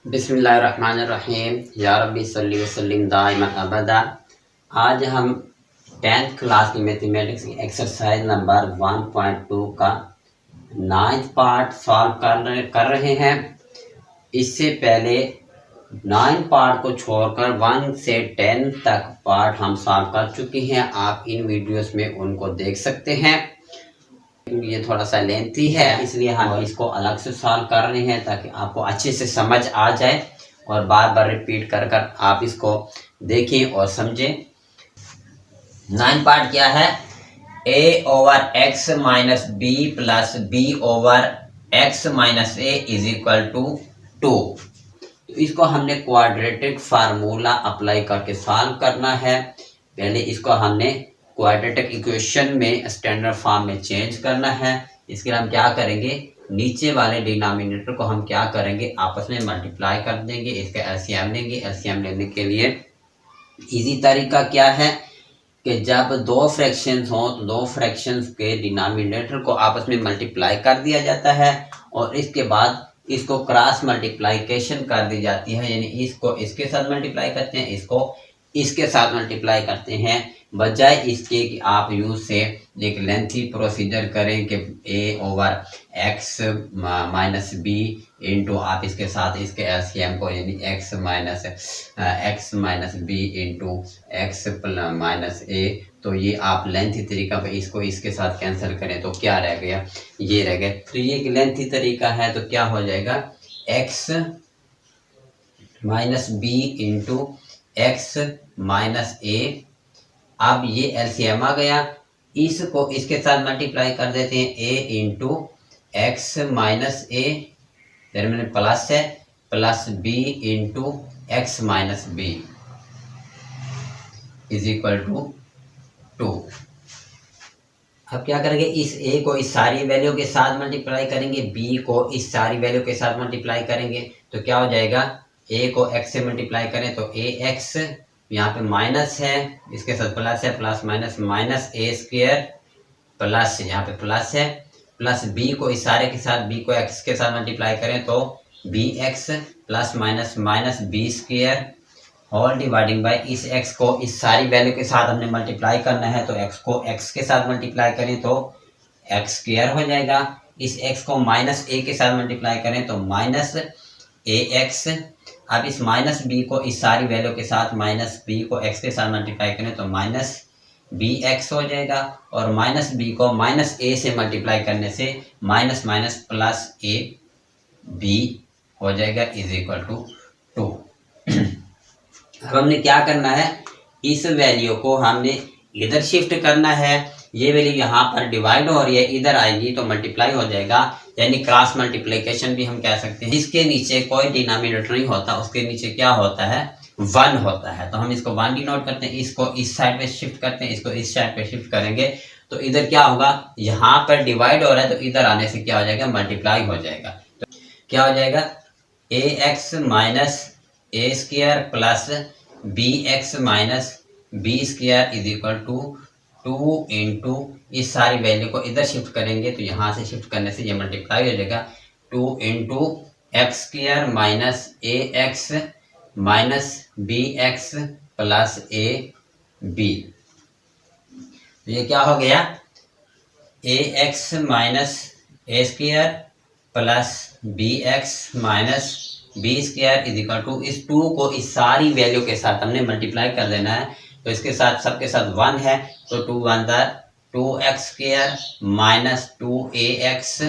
बिस्मिल्लाहिर्रहमानिर्रहीम या रब्बी सल्ली वसल्लिम दाइमन अबदा। आज हम 10th क्लास की मैथमेटिक्स की एक्सरसाइज नंबर 1.2 का 9th पार्ट सॉल्व कर रहे हैं। इससे पहले 9 पार्ट को छोड़कर 1 से 10 तक पार्ट हम सॉल्व कर चुके हैं। आप इन वीडियोस में उनको देख सकते हैं। ये थोड़ा सा लेंथी है, इसलिए हम इसको अलग से सॉल्व कर रहे हैं ताकि आपको अच्छे से समझ आ जाए और बार बार रिपीट कर कर आप इसको देखें और समझें। 9 पार्ट क्या है? a over x minus B plus b over x minus A is equal to 2। तो इसको हमने क्वाड्रेटिक फार्मूला अप्लाई करके सॉल्व करना है। पहले इसको हमने क्वाड्रेटिक इक्वेशन में स्टैंडर्ड फॉर्म में चेंज करना है। इसके लिए हम क्या करेंगे, नीचे वाले डिनोमिनेटर को हम क्या करेंगे, आपस में मल्टीप्लाई कर देंगे। इसका एलसीएम लेंगे। एलसीएम लेने के लिए इजी तरीका क्या है कि जब दो फ्रैक्शंस हों तो दो फ्रैक्शंस के डिनोमिनेटर को आपस में मल्टीप्लाई कर दिया जाता है और इसके बाद इसको क्रॉस मल्टीप्लाइकेशन कर दी जाती है, यानी इसको इसके साथ मल्टीप्लाई करते हैं, इसको इसके साथ मल्टीप्लाई करते हैं, बजाय इसके कि आप यूज से एक लेंथी प्रोसीजर करें कि a over x minus b into आप इसके साथ इसके एलसीएम को यानी x minus b into x minus a. तो ये आप लेंथी तरीका पे इसको इसके साथ कैंसिल करें तो क्या रह गया, ये रह गया। तो ये एक लेंथी तरीका है, तो क्या हो जाएगा x minus b into x minus a. अब ये एलसीएम आ गया, इसको इसके साथ मल्टीप्लाई कर देते हैं a into x minus a, मैंने प्लस है, plus b into x minus b is equal to 2। अब क्या करेंगे, इस a को इस सारी वैल्यू के साथ मल्टीप्लाई करेंगे, b को इस सारी वैल्यू के साथ मल्टीप्लाई करेंगे। तो क्या हो जाएगा, a को x से मल्टीप्लाई करें तो ax, यहाँ पे माइनस है, इसके साथ प्लस है, plus minus minus a square plus यहाँ पे प्लस है, प्लस b को इस सारे के साथ b को x के साथ मल्टीप्लाई करें तो bx plus minus minus b square whole dividing by इस x को इस सारी वैल्यू के साथ हमने मल्टीप्लाई करना है, तो x को x के साथ मल्टीप्लाई करें तो x स्क्वायर हो जाएगा। इस x को माइनस a के साथ मल्टीप्लाई करें तो माइनस ax। अब इस माइनस बी को इस सारी वैल्यू के साथ माइनस बी को x के साथ मल्टीप्लाई करें तो माइनस bx हो जाएगा, और माइनस बी को माइनस a से मल्टीप्लाई करने से minus minus plus a b हो जाएगा इज इक्वल टू 2। अब हमने क्या करना है, इस वैल्यू को हमने इधर शिफ्ट करना है। ये वैल्यू यहाँ पर डिवाइड हो रही है, इधर आएगी तो मल्टीप्लाई हो जाएगा, यानी क्रॉस मल्टीप्लिकेशन भी हम कह सकते हैं। इसके नीचे कोई डिनोमिनेटर नहीं होता, उसके नीचे क्या होता है, 1 होता है। तो हम इसको 1 डिनोट करते हैं, इसको इस साइड पे शिफ्ट करते हैं, इसको इस साइड पे शिफ्ट करेंगे तो इधर क्या होगा, यहाँ पर डिवाइड हो रहा है तो इधर आने से क्या हो जाएगा, मल्टीप्लाई हो जाएगा। तो क्या हो जाएगा, ax minus a square plus b x minus b square is equal to 2 into इस सारी वैल्यू को इधर शिफ्ट करेंगे तो यहाँ से शिफ्ट करने से ये मल्टीप्लाई हो जाएगा, 2 into x square minus a x minus b x plus a b. तो ये क्या हो गया, a x minus a square plus b x minus b square is equal to, इस 2 को इस सारी वैल्यू के साथ हमने मल्टीप्लाई कर देना है। तो इसके साथ सबके साथ 1 है तो 2 1 2 x square minus 2 a x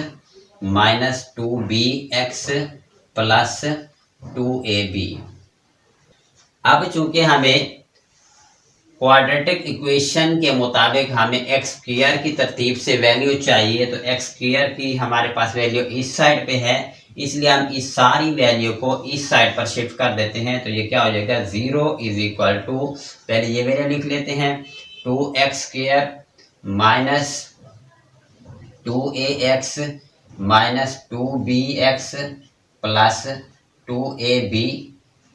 minus 2 b x plus 2 a b. अब चूंकि हमें क्वाड्रेटिक इक्वेशन के मुताबिक हमें एक्स स्क्वायर की तरतीब से वैल्यू चाहिए, तो एक्स स्क्वायर की हमारे पास वैल्यू इस साइड पे है, इसलिए हम इस सारी वैल्यू को इस साइड पर शिफ्ट कर देते हैं। तो ये क्या हो जाएगा, 0 इज इक्वल टू, पहले ये वैल्यू लिख लेते हैं, 2x square minus 2ax minus 2bx plus 2ab।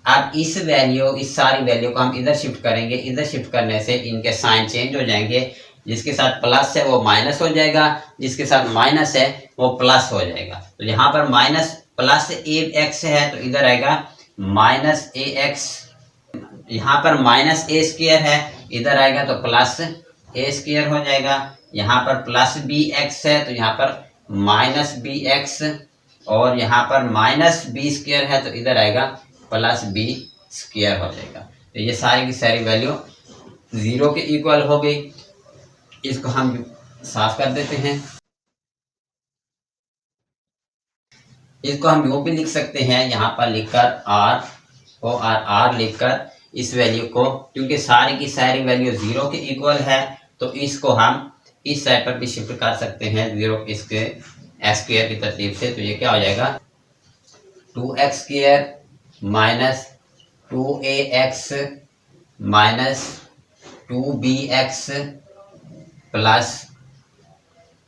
अब इस वैल्यू इस सारी वैल्यू को हम इधर शिफ्ट करेंगे, इधर शिफ्ट करने से इनके साइन चेंज हो जाएंगे, जिसके साथ प्लस है वो माइनस हो जाएगा, जिसके साथ माइनस है वो प्लस हो जाएगा। तो यहाँ पर माइनस प्लस ए एक्स है तो इधर आएगा माइनस ए एक्स, यहाँ पर माइनस ए स्क्वायर है, इधर आएगा तो प्लस ए स्क्वायर हो जाएगा। यहाँ पर प्लस बी एक्स है तो यहाँ पर माइनस बी एक्स, और यहाँ पर माइनस बी स्क्वायर है तो इधर आएगा प्लस बी स्क्वायर हो जाएगा। तो ये सारी की सारी वैल्यू जीरो के इक्वल हो गई। इसको हम साफ कर देते हैं। इसको हम यूं भी लिख सकते हैं, यहाँ पर लिखकर आर ओ आर आर लिखकर इस वैल्यू को, क्योंकि सारी की सारी वैल्यू जीरो के इक्वल है तो इसको हम इस साइड पर भी शिफ्ट कर सकते हैं जीरो इसके एक्स स्क्वायर की तरतीब से। तो ये क्या हो जाएगा 2x square minus 2ax minus 2bx plus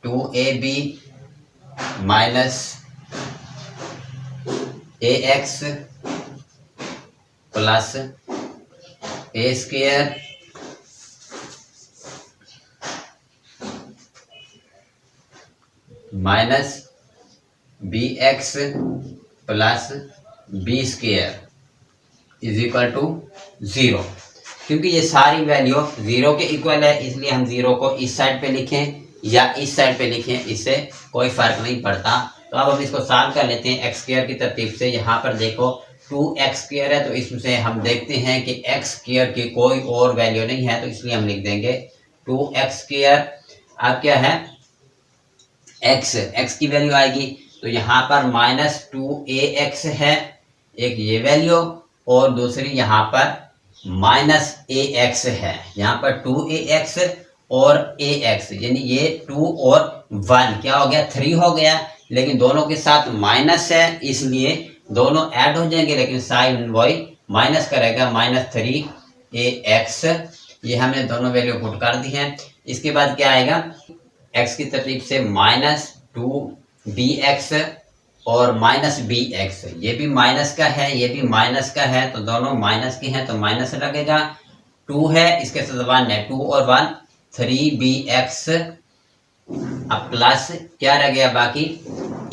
2ab minus ax plus a square minus b x plus b square is equal to zero. क्योंकि ये सारी वैल्यू जीरो के इक्वल है इसलिए हम जीरो को इस साइड पे लिखें या इस साइड पे लिखें, इससे कोई फर्क नहीं पड़ता। तो अब हम इसको सॉल्व कर लेते हैं एक्स स्क्वायर की तरतीब से। यहाँ पर देखो 2x स्क्वायर है तो इसमें हम देखते हैं कि एक्स स्क्वायर की कोई और वैल्यू नहीं है तो इसलिए हम लिख देंगे 2x स्क्वायर। अब क्या है x की वैल्यू आएगी तो यहाँ पर माइनस 2ax है एक ये वैल्यू, और दूसरी यहाँ पर माइनस ax है। यहाँ पर 2ax और ax यानी ये 2 और 1 क्या हो गया 3 हो गया, लेकिन दोनों के साथ माइनस है इसलिए दोनों ऐड हो जाएंगे, लेकिन साइन वही माइनस करेगा माइनस 3ax। ये हमने दोनों वैल्यू पुट कर दी है। इसके बाद क्या आएगा x की तरतीब से माइनस 2bx और माइनस bx, ये भी माइनस का है ये भी माइनस का है तो दोनों माइनस के हैं तो माइनस लगेगा। 2 है इसके साथ 1 है 2 और 1 3bx, अब प्लस क्या रह गया बाकी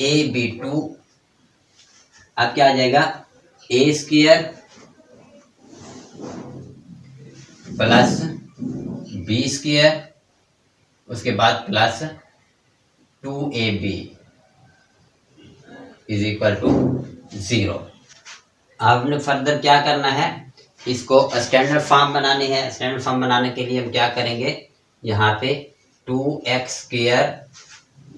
ab2, अब क्या आ जाएगा ए स्क्वायर प्लस बी स्क्वायर, उसके बाद plus 2ab is equal to 0। अब हमने फर्दर क्या करना है, इसको स्टैंडर्ड फॉर्म बनानी है। स्टैंडर्ड फॉर्म बनाने के लिए हम क्या करेंगे, यहाँ पे 2x स्क्वायर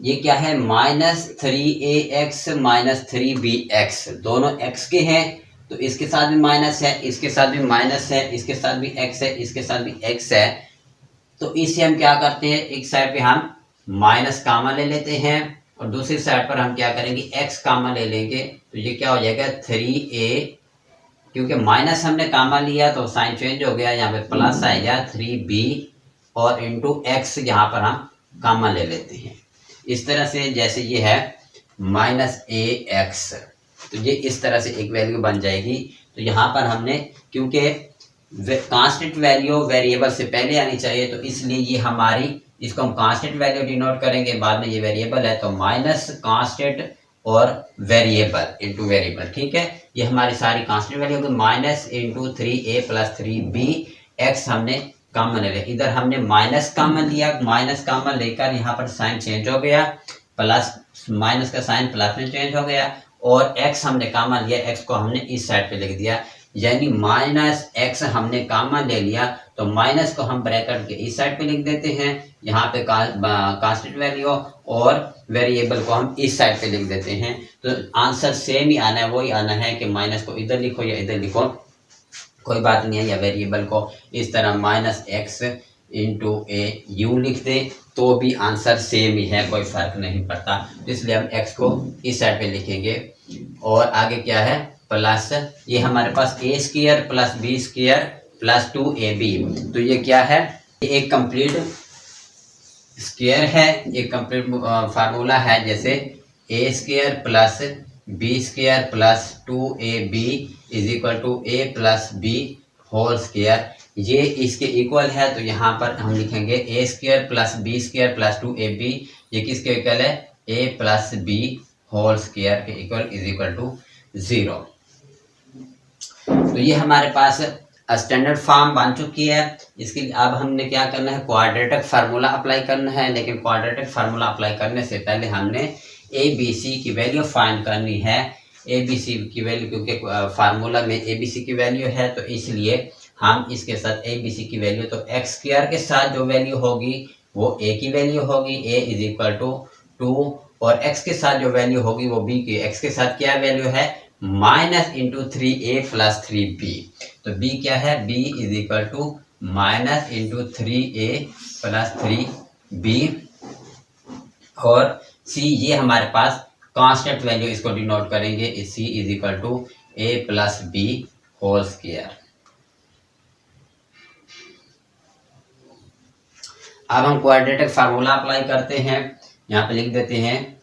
ये क्या है माइनस 3ax माइनस 3bx, दोनों x के हैं तो इसके साथ भी माइनस है इसके साथ भी माइनस है इसके साथ भी x है इसके साथ भी x है। तो इससे हम क्या करते हैं, एक साइड पे हम माइनस कामा ले लेते हैं और दूसरी साइड पर हम क्या करेंगे x कामा ले लेंगे। तो ये क्या हो जाएगा 3a, क्योंकि माइनस हमने कामा लिया तो साइन चेंज हो गया, यहाँ पे प्लस आएगा 3b और इंटू x यहाँ पर हम कामा ले लेते हैं। इस तरह से जैसे ये है माइनस ax, तो ये इस तरह से एक वैल्यू बन जाएगी। तो यहाँ पर हमने क्योंकि कांस्टेंट वैल्यू वेरिएबल से पहले आनी चाहिए तो इसलिए ये हमारी इसको हम कांस्टेंट वैल्यू डिनोट करेंगे, बाद में ये वेरिएबल है तो माइनस कांस्टेंट और वेरिएबल इनटू वेरिएबल, ठीक है। ये हमारी सारी कांस्टेंट वैल्यू होगी minus into 3a plus 3bx हमने कॉमन ले लिया, इधर हमने माइनस कॉमन लिया, माइनस कॉमन लेकर यहाँ पर साइन चेंज हो गया, प्लस माइनस का साइन प्लस में चेंज हो गया और x हमने कॉमन लिया, x को हमने इस साइड पे लिख दिया, यानी माइनस x हमने कॉमन ले लिया तो माइनस को हम ब्रैकेट के इस साइड पे लिख देते हैं, यहाँ पे कांस्टेंट वैल्यू और वेरिएबल को हम इस साइड पे लिख देते हैं। तो आंसर सेम ही आना है, वही आना है कि माइनस को इधर लिखो या इधर लिखो कोई बात नहीं है, या वेरिएबल को इस तरह minus x into A you लिख दे तो भी आंसर सेम ही है, कोई फर्क नहीं पड़ता। तो इसलिए हम x को इस साइड पे लिखेंगे और आगे क्या है प्लस ये हमारे पास a square plus b square plus 2ab, तो ये क्या है एक कंप्लीट स्क्वायर है, एक कंप्लीट फार्मूला है, जैसे a square plus b square plus 2ab is equal to a plus b whole square, ये इसके इक्वल है। तो यहाँ पर हम लिखेंगे a square plus b square plus 2ab, ये किसके इक्वल है a plus b whole square के इक्वल इज इक्वल टू 0। तो ये हमारे पास स्टैंडर्ड फॉर्म बन चुकी है। इसके लिए अब हमने क्या करना है, क्वाड्रेटिक फार्मूला अप्लाई करना है। लेकिन क्वाड्रेटिक फार्मूला अप्लाई करने से पहले हमने ए बी सी की वैल्यू फाइंड करनी है। ए बी सी की वैल्यू, क्योंकि फार्मूला में ए बी सी की वैल्यू है, तो इसलिए हम इसके साथ ए बी सी की वैल्यू, तो एक्स स्क्वायर के साथ जो वैल्यू होगी वो ए की वैल्यू होगी, ए इज इक्वल टू 2, और एक्स के साथ जो वैल्यू होगी वो बी की। एक्स के साथ क्या वैल्यू है, minus into 3a plus 3b। तो b क्या है, b is equal to minus into 3a plus 3b, और c ये हमारे पास कांस्टेंट वैल्यू, इसको डिनोट करेंगे c is equal to a plus b whole square. अब हम क्वाड्रेटिक फार्मूला अप्लाई करते हैं। यहाँ पे लिख देते हैं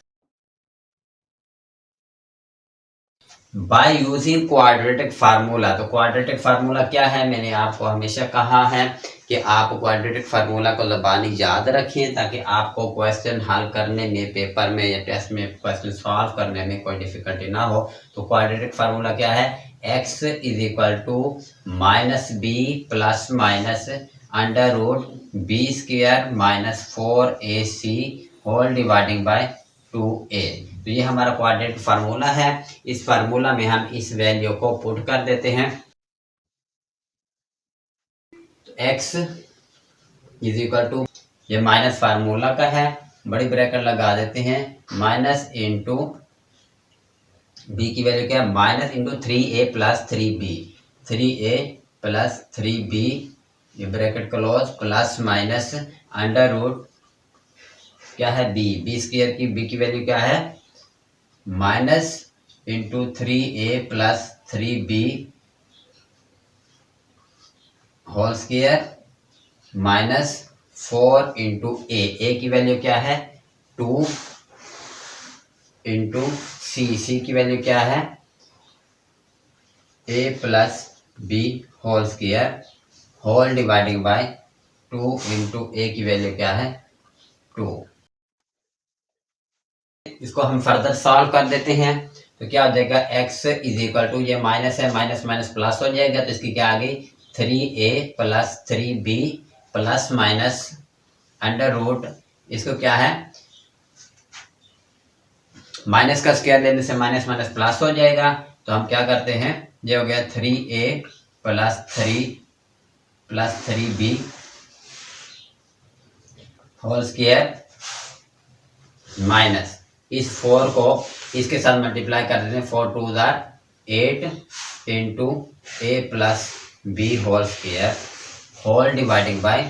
बाय यूजिंग क्वाड्रेटिक फार्मूला। तो क्वाड्रेटिक फार्मूला क्या है, मैंने आपको हमेशा कहा है कि आप क्वाड्रेटिक फार्मूला को ज़बानी याद रखें ताकि आपको क्वेश्चन हल करने में, पेपर में या टेस्ट में क्वेश्चन सॉल्व करने में कोई डिफिकल्टी ना हो। तो क्वाड्रेटिक फार्मूला क्या है, x is equal to minus B plus minus under root b square minus 4ac whole dividing by 2a। तो ये हमारा क्वाड्रेटिक फार्मूला है। इस फार्मूला में हम इस वैल्यू को पुट कर देते हैं। तो x इज इक्वल टू, ये माइनस फार्मूला का है, बड़ी ब्रैकेट लगा देते हैं, माइनस इंटू b की वैल्यू क्या है, minus into 3a plus 3b, 3a plus 3b, ये bracket close, plus minus under root क्या है b स्क्वायर की, b की वैल्यू क्या है, minus into 3a plus 3b whole square minus 4 into a की वैल्यू क्या है 2 इंटू c की वैल्यू क्या है a plus b whole square whole dividing by 2 into a की वैल्यू क्या है 2। इसको हम फर्दर सॉल्व कर देते हैं। तो क्या हो जाएगा, x इज इक्वल टू, ये माइनस है, माइनस माइनस प्लस हो जाएगा, तो इसकी क्या आ गई 3a plus 3b plus minus under root, इसको क्या है माइनस का स्क्वायर लेने से माइनस माइनस प्लस हो जाएगा। तो हम क्या करते हैं, ये हो गया 3a plus 3b whole square minus इस 4 को इसके साथ मल्टीप्लाई कर देते हैं, 4 2 8 into a plus b whole square whole dividing by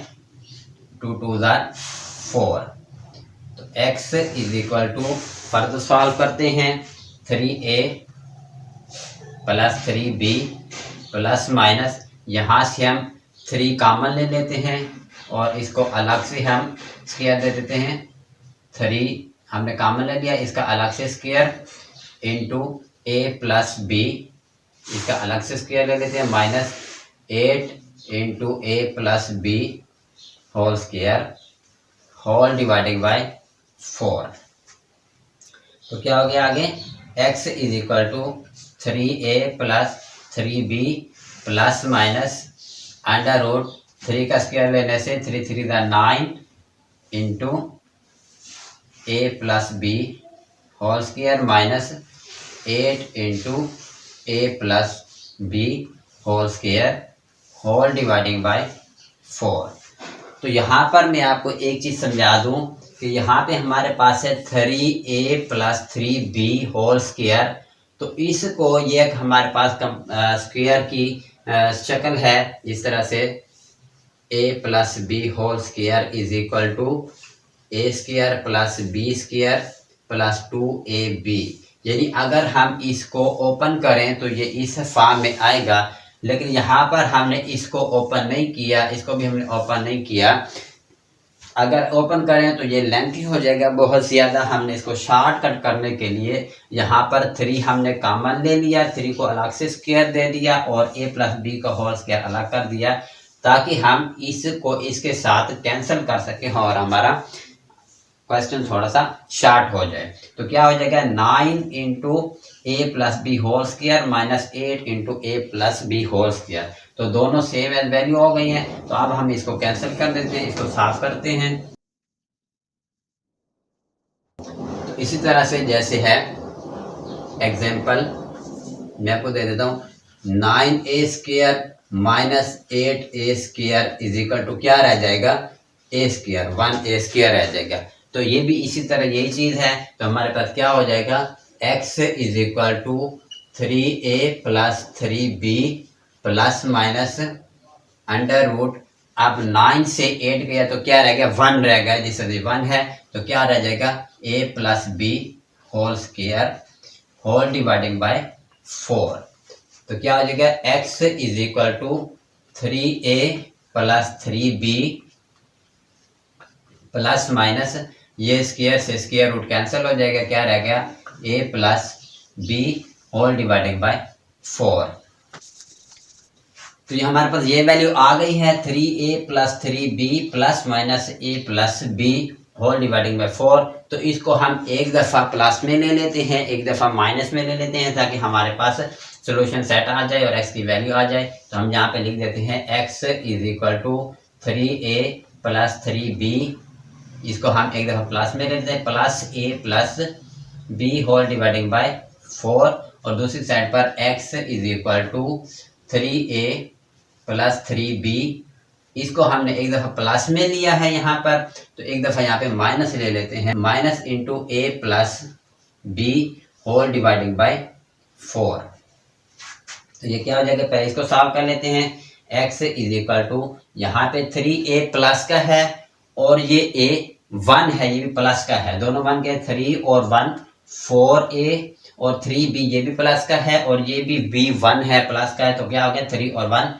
2 2 4। तो x is equal to, further solve करते हैं, 3a plus 3b plus minus, यहाँ से हम 3 कॉमन ले लेते हैं और इसको अलग से हम स्क्वायर दे देते हैं, 3 हमने कॉमन ले लिया, इसका अलग से square into a plus b, इसका अलग से स्क्वायर ले लेते हैं, minus 8 into a plus b whole square whole dividing by 4। तो क्या हो गया आगे, x is equal to 3a plus 3b plus minus under root 3 का स्क्वायर लेने से 3 3 9 into a plus b whole square minus 8 into a plus b whole square whole dividing by 4। तो यहाँ पर मैं आपको एक चीज़ समझा दूँ कि यहाँ पे हमारे पास है 3a plus 3b whole square. तो इसको ये हमारे पास स्क्वायर की शक्ल है, इस तरह से a plus b whole square is equal to a square plus b square plus 2ab। यानी अगर हम इसको ओपन करें तो ये इस फॉर्म में आएगा, लेकिन यहाँ पर हमने इसको ओपन नहीं किया, इसको भी हमने ओपन नहीं किया। अगर ओपन करें तो ये लेंथी हो जाएगा बहुत ज़्यादा। हमने इसको शॉर्टकट करने के लिए यहाँ पर 3 हमने कॉमन ले लिया, 3 को अलग से स्क्वायर दे दिया और a प्लस b का होल स्क्वायर अलग कर दिया, ताकि हम इसको इसके साथ कैंसिल कर सकें और हमारा क्वेश्चन थोड़ा सा शार्ट हो जाए। तो क्या हो जाएगा 9 into a plus b whole square minus 8 into a plus b whole square. तो दोनों सेम एज वैल्यू हो गई हैं। तो अब हम इसको कैंसिल कर देते हैं, इसको साफ करते हैं। तो इसी तरह से जैसे है एग्जाम्पल मैं आपको दे देता हूँ, 9a square minus 8a square is equal to क्या रह जाएगा, a स्क्वायर, 1a स्क्वायर रह जाएगा। तो ये भी इसी तरह यही चीज है। तो हमारे पास क्या हो जाएगा, x is equal to 3a plus 3b plus minus under root, अब 9 से 8 गया तो क्या रह गया, 1 रह गया, जिससे 1 है तो क्या रह जाएगा a plus b whole square whole dividing by 4। तो क्या हो जाएगा x is equal to 3a plus 3b plus minus ये स्क्वायर से स्क्वायर रूट कैंसिल हो जाएगा, क्या रह गया a plus b whole dividing by 4। तो ये हमारे पास ये वैल्यू आ गई है 3a plus 3b plus minus a plus b whole dividing by 4। तो इसको हम एक दफ़ा प्लस में ले लेते हैं, एक दफ़ा माइनस में ले लेते हैं, ताकि हमारे पास सोल्यूशन सेट आ जाए और x की वैल्यू आ जाए। तो हम यहाँ पे लिख देते हैं x is equal to 3a plus 3b, इसको हम एक दफ़ा प्लस में ले लेते हैं, plus a plus b whole dividing by 4, और दूसरी साइड पर x is equal to 3a plus 3b, इसको हमने एक दफ़ा प्लस में लिया है यहाँ पर, तो एक दफ़ा यहाँ पे माइनस ले लेते हैं, minus into a plus b whole dividing by 4। तो ये क्या हो जाएगा, पहले इसको सॉल्व कर लेते हैं। x इज इक्वल टू यहाँ पे 3a प्लस का है और ये a 1 है, ये भी प्लस का है, दोनों 1 के 3 और 1 4a और 3b ये भी प्लस का है और ये भी b 1 है प्लस का है। तो क्या हो गया 3 और 1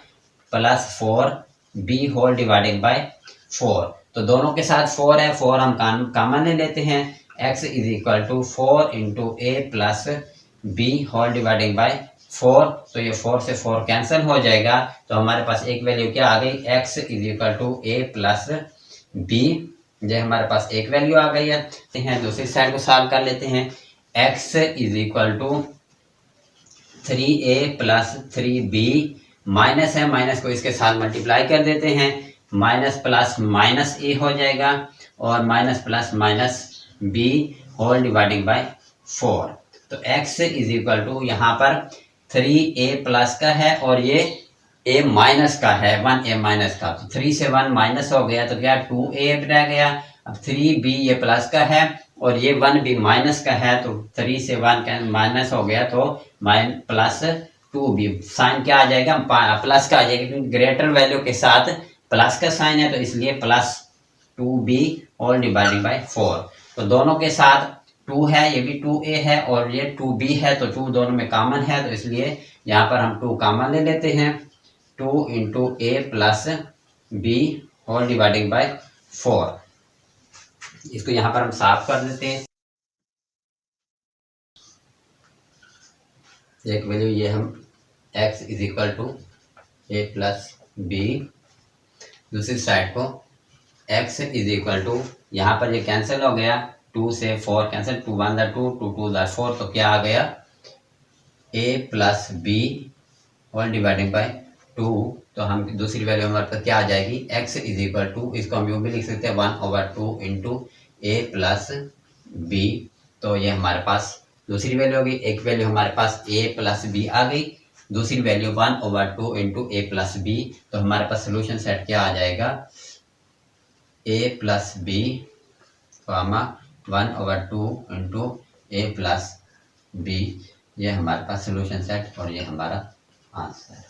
plus 4b whole dividing by 4। तो दोनों के साथ 4 है, 4 हम कॉमन ले लेते हैं, x is equal to 4 into a plus b whole dividing by 4। तो ये 4 से 4 कैंसिल हो जाएगा। तो हमारे पास एक वैल्यू क्या आ गई, x is equal to a plus b, ये हमारे पास एक वैल्यू आ गई है। दूसरी साइड को सॉल्व कर लेते हैं, x is equal to 3a plus 3b, minus है, माइनस को इसके साथ मल्टीप्लाई कर देते हैं, माइनस प्लस माइनस a हो जाएगा और minus plus minus b whole dividing by 4। तो x इज इक्वल टू यहाँ पर 3a प्लस का है और ये a माइनस का है, 1a माइनस का, तो 3 से 1 माइनस हो गया तो क्या 2a रह गया। अब 3b ये प्लस का है और ये 1b माइनस का है, तो 3 से 1 माइनस हो गया तो प्लस 2b, साइन क्या आ जाएगा, प्लस का आ जाएगा, क्योंकि ग्रेटर वैल्यू के साथ प्लस का साइन है, तो इसलिए plus 2b whole divided by 4। तो दोनों के साथ 2 है, ये भी 2a है और ये 2b है, तो 2 दोनों में कॉमन है, तो इसलिए यहाँ पर हम 2 कॉमन ले लेते हैं, 2 into a plus b whole dividing by 4। इसको यहाँ पर हम साफ कर देते हैं। एक वैल्यू ये हम x is equal to a plus b, दूसरी साइड को x इज इक्वल टू, यहाँ पर ये कैंसिल हो गया, 2 से 4 कैंसिल, 2 1 2 2 2 4, तो क्या आ गया a plus b whole dividing by 2। तो हम दूसरी वैल्यू हमारे पास क्या आ जाएगी, x इज इक्वल टू, इसको हम यूँ भी लिख सकते हैं 1/2 इंटू a प्लस b। तो ये हमारे पास दूसरी वैल्यू होगी। एक वैल्यू हमारे पास a प्लस b आ गई, दूसरी value 1/2 into a plus b। तो हमारे पास सोल्यूशन सेट क्या आ जाएगा, a plus b comma 1/2 into a plus b, ये हमारे पास सोल्यूशन सेट और ये हमारा आंसर।